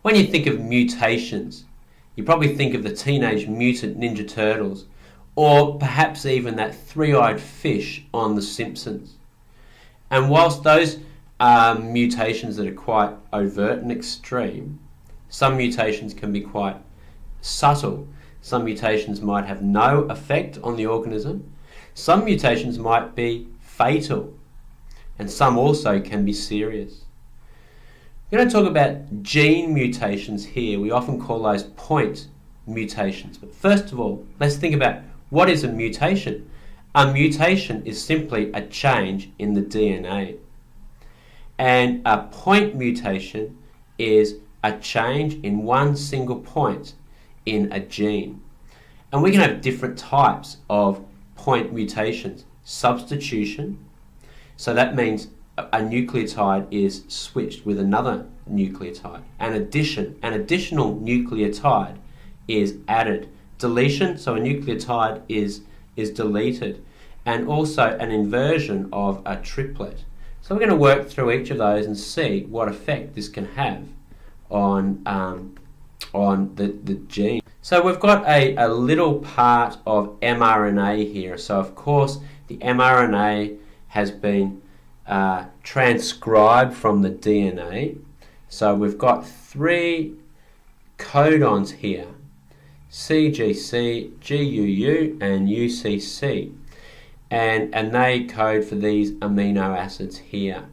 When you think of mutations, you probably think of the Teenage Mutant Ninja Turtles, or perhaps even that three-eyed fish on The Simpsons. And whilst those are mutations that are quite overt and extreme, some mutations can be quite subtle. Some mutations might have no effect on the organism. Some mutations might be fatal, and some also can be serious. We're going to talk about gene mutations here. We often call those point mutations. But first of all, let's think about what is a mutation. A mutation is simply a change in the DNA. And a point mutation is a change in one single point in a gene. And we can have different types of point mutations. Substitution, so that means a nucleotide is switched with another nucleotide. An additional nucleotide is added. Deletion, so a nucleotide is deleted. And also an inversion of a triplet. So we're going to work through each of those and see what effect this can have on the gene. So we've got a little part of mRNA here. So of course the mRNA has been transcribed from the DNA. So we've got three codons here: CGC, GUU, and UCC. And they code for these amino acids here.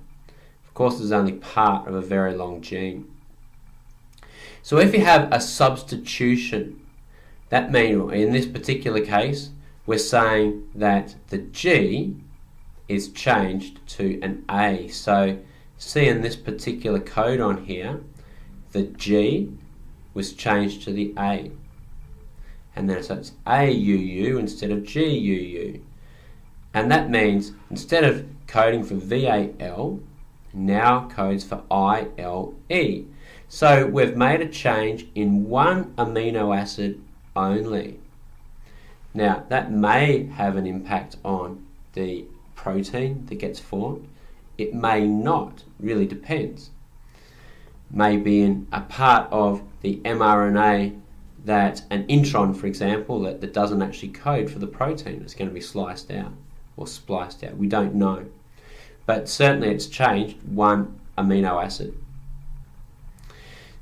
Of course, this is only part of a very long gene. So if you have a substitution, that means, in this particular case, we're saying that the G is changed to an A. So see, in this particular codon here, the G was changed to the A. And then so it's AUU instead of GUU. And that means instead of coding for VAL, now codes for ILE. So we've made a change in one amino acid only. Now that may have an impact on the protein that gets formed. It may not, really depends. Maybe in a part of the mRNA that an intron, for example, that doesn't actually code for the protein, it's going to be sliced out or spliced out. We don't know. But certainly it's changed one amino acid.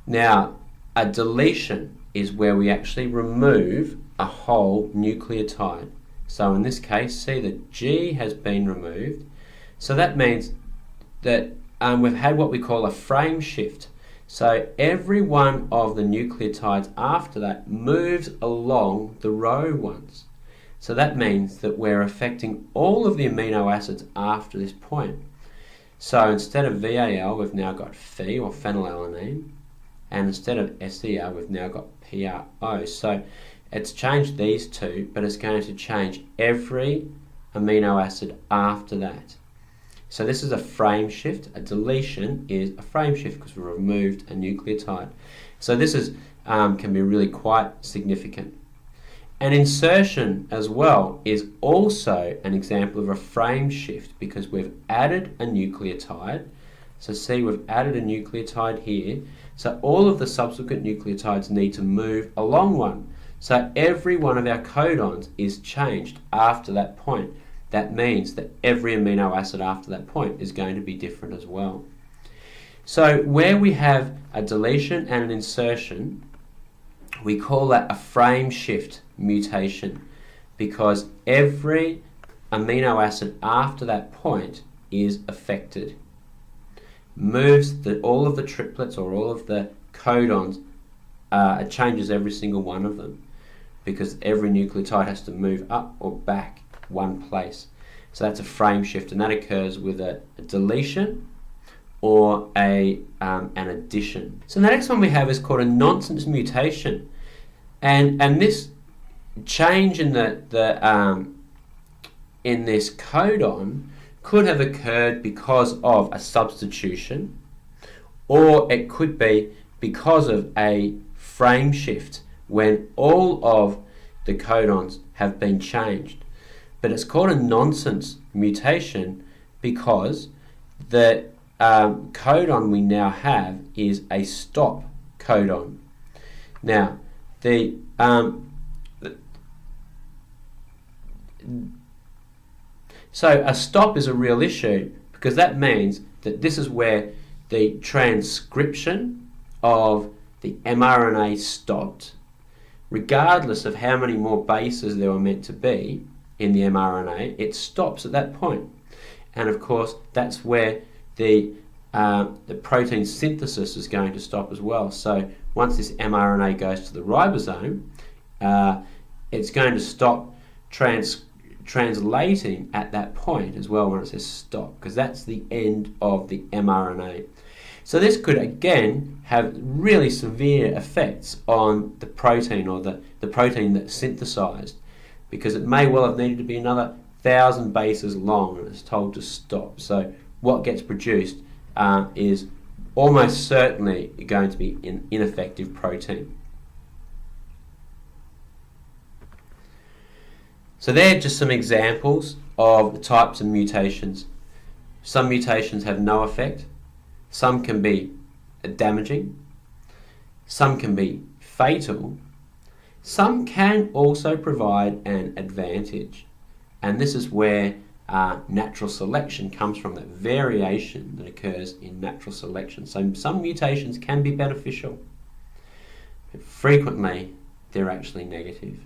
Now, a deletion is where we actually remove a whole nucleotide. So in this case, see, the G has been removed. So that means that we've had what we call a frameshift. So every one of the nucleotides after that moves along the row ones. So that means that we're affecting all of the amino acids after this point. So instead of VAL, we've now got Phe or phenylalanine. And instead of SER, we've now got PRO. So it's changed these two, but it's going to change every amino acid after that. So this is a frame shift. A deletion is a frame shift because we removed a nucleotide. So this is can be really quite significant. An insertion as well is also an example of a frame shift because we've added a nucleotide. So see, we've added a nucleotide here. So all of the subsequent nucleotides need to move along one. So every one of our codons is changed after that point. That means that every amino acid after that point is going to be different as well. So where we have a deletion and an insertion, we call that a frame shift mutation because every amino acid after that point is affected. Moves all of the triplets or all of the codons, it changes every single one of them because every nucleotide has to move up or back one place. So that's a frame shift, and that occurs with a deletion or an addition. So the next one we have is called a nonsense mutation, and this change in in this codon could have occurred because of a substitution, or it could be because of a frame shift when all of the codons have been changed. But it's called a nonsense mutation because the codon we now have is a stop codon. Now, so a stop is a real issue because that means that this is where the transcription of the mRNA stopped, regardless of how many more bases there were meant to be in the mRNA. It stops at that point. And of course, that's where the protein synthesis is going to stop as well. So once this mRNA goes to the ribosome, it's going to stop translating at that point as well when it says stop, because that's the end of the mRNA. So this could again have really severe effects on the protein, or the protein that's synthesized, because it may well have needed to be another 1,000 bases long and it's told to stop. So what gets produced is almost certainly going to be an ineffective protein. So there are just some examples of the types of mutations. Some mutations have no effect, some can be damaging, some can be fatal, some can also provide an advantage. And this is where natural selection comes from, that variation that occurs in natural selection. So some mutations can be beneficial, but frequently they're actually negative.